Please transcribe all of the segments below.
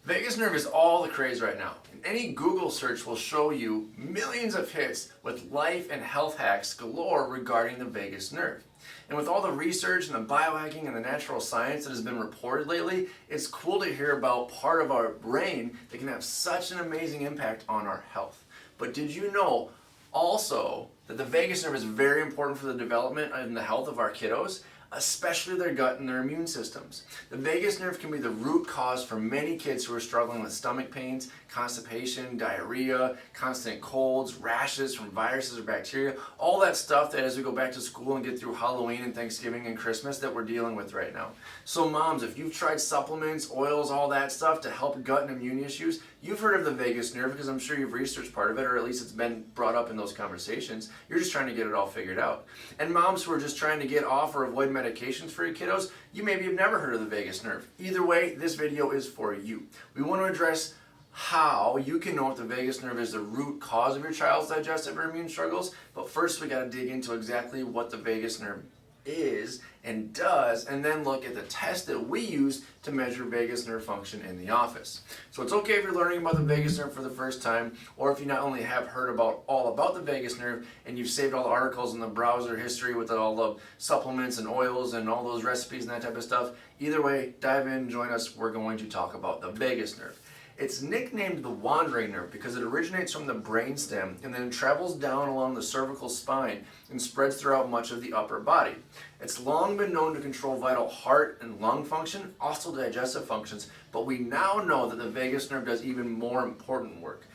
Vagus nerve is all the craze right now. And any Google search will show you millions of hits with life and health hacks galore regarding the vagus nerve. And with all the research and the biohacking and the natural science that has been reported lately, it's cool to hear about part of our brain that can have such an amazing impact on our health. But did you know also that the vagus nerve is very important for the development and the health of our kiddos, especially their gut and their immune systems? The vagus nerve can be the root cause for many kids who are struggling with stomach pains, constipation, diarrhea, constant colds, rashes from viruses or bacteria, all that stuff that as we go back to school and get through Halloween and Thanksgiving and Christmas that we're dealing with right now. So moms, if you've tried supplements, oils, all that stuff to help gut and immune issues, you've heard of the vagus nerve because I'm sure you've researched part of it, or at least it's been brought up in those conversations. You're just trying to get it all figured out. And moms who are just trying to get off or avoid medications for your kiddos, you maybe have never heard of the vagus nerve. Either way, this video is for you. We want to address how you can know if the vagus nerve is the root cause of your child's digestive or immune struggles, but first we got to dig into exactly what the vagus nerve is and does, and then look at the test that we use to measure vagus nerve function in the office. So it's okay if you're learning about the vagus nerve for the first time, or if you not only have heard all about the vagus nerve and you've saved all the articles in the browser history with all the supplements and oils and all those recipes and that type of stuff. Either way, dive in, join us. We're going to talk about the vagus nerve. It's nicknamed the wandering nerve because it originates from the brainstem and then travels down along the cervical spine and spreads throughout much of the upper body. It's long been known to control vital heart and lung function, also digestive functions, but we now know that the vagus nerve does even more important work.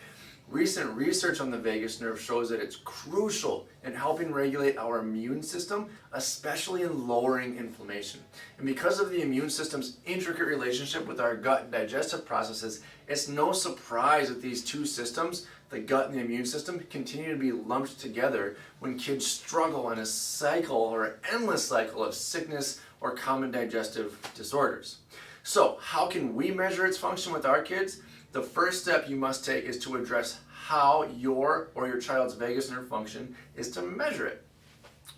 Recent research on the vagus nerve shows that it's crucial in helping regulate our immune system, especially in lowering inflammation. And because of the immune system's intricate relationship with our gut and digestive processes, it's no surprise that these two systems, the gut and the immune system, continue to be lumped together when kids struggle in a cycle or an endless cycle of sickness or common digestive disorders. So, how can we measure its function with our kids? The first step you must take is to address how your or your child's vagus nerve function is to measure it.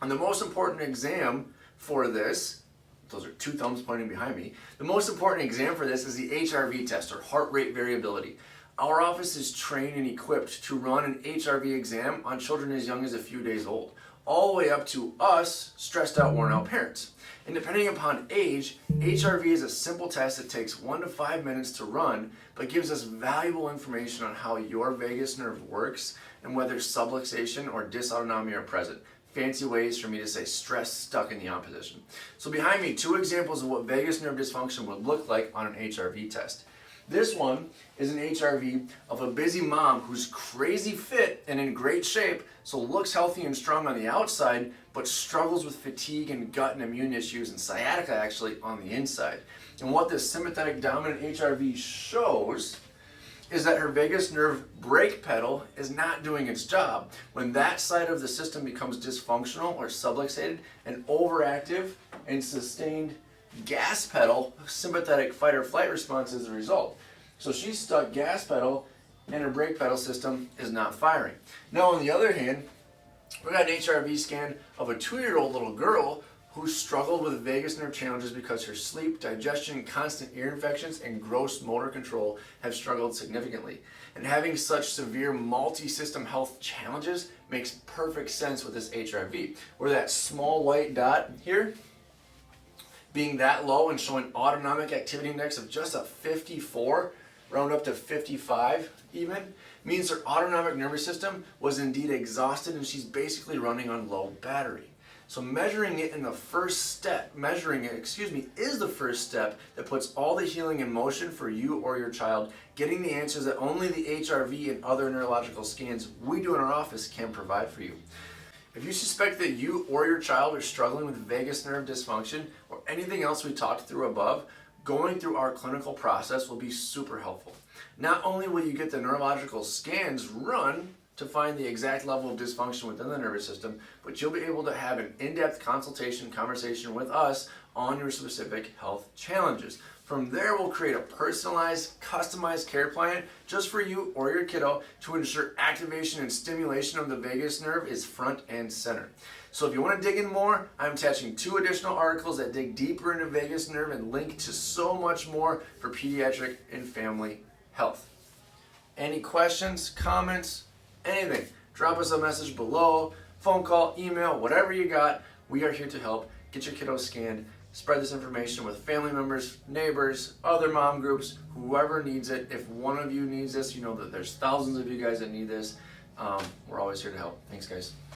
And the most important exam for this, those are two thumbs pointing behind me, the most important exam for this is the HRV test, or heart rate variability. Our office is trained and equipped to run an HRV exam on children as young as a few days old, all the way up to us, stressed out, worn out parents. And depending upon age, HRV is a simple test that takes 1 to 5 minutes to run, but gives us valuable information on how your vagus nerve works and whether subluxation or dysautonomia are present. Fancy ways for me to say stress stuck in the opposition. So behind me, two examples of what vagus nerve dysfunction would look like on an HRV test. This one is an HRV of a busy mom who's crazy fit and in great shape, so looks healthy and strong on the outside, but struggles with fatigue and gut and immune issues and sciatica actually on the inside. And what this sympathetic dominant HRV shows is that her vagus nerve brake pedal is not doing its job. When that side of the system becomes dysfunctional or subluxated, an overactive and sustained gas pedal, sympathetic fight or flight response is the result. So she's stuck gas pedal and her brake pedal system is not firing. Now on the other hand, we got an HRV scan of a 2-year-old little girl who struggled with vagus nerve challenges because her sleep, digestion, constant ear infections, and gross motor control have struggled significantly. And having such severe multi-system health challenges makes perfect sense with this HRV, where that small white dot here being that low and showing autonomic activity index of just a 54, round up to 55 even, means her autonomic nervous system was indeed exhausted and she's basically running on low battery. So measuring it is the first step that puts all the healing in motion for you or your child, getting the answers that only the HRV and other neurological scans we do in our office can provide for you. If you suspect that you or your child are struggling with vagus nerve dysfunction or anything else we talked through above, going through our clinical process will be super helpful. Not only will you get the neurological scans run to find the exact level of dysfunction within the nervous system, but you'll be able to have an in-depth conversation with us on your specific health challenges. From there, we'll create a personalized, customized care plan just for you or your kiddo to ensure activation and stimulation of the vagus nerve is front and center. So if you want to dig in more, I'm attaching 2 additional articles that dig deeper into vagus nerve and link to so much more for pediatric and family health. Any questions, comments, anything, drop us a message below, phone call, email, whatever you got. We are here to help. Get your kiddo scanned. Spread this information with family members, neighbors, other mom groups, whoever needs it. If one of you needs this, you know that there's thousands of you guys that need this. We're always here to help. Thanks, guys.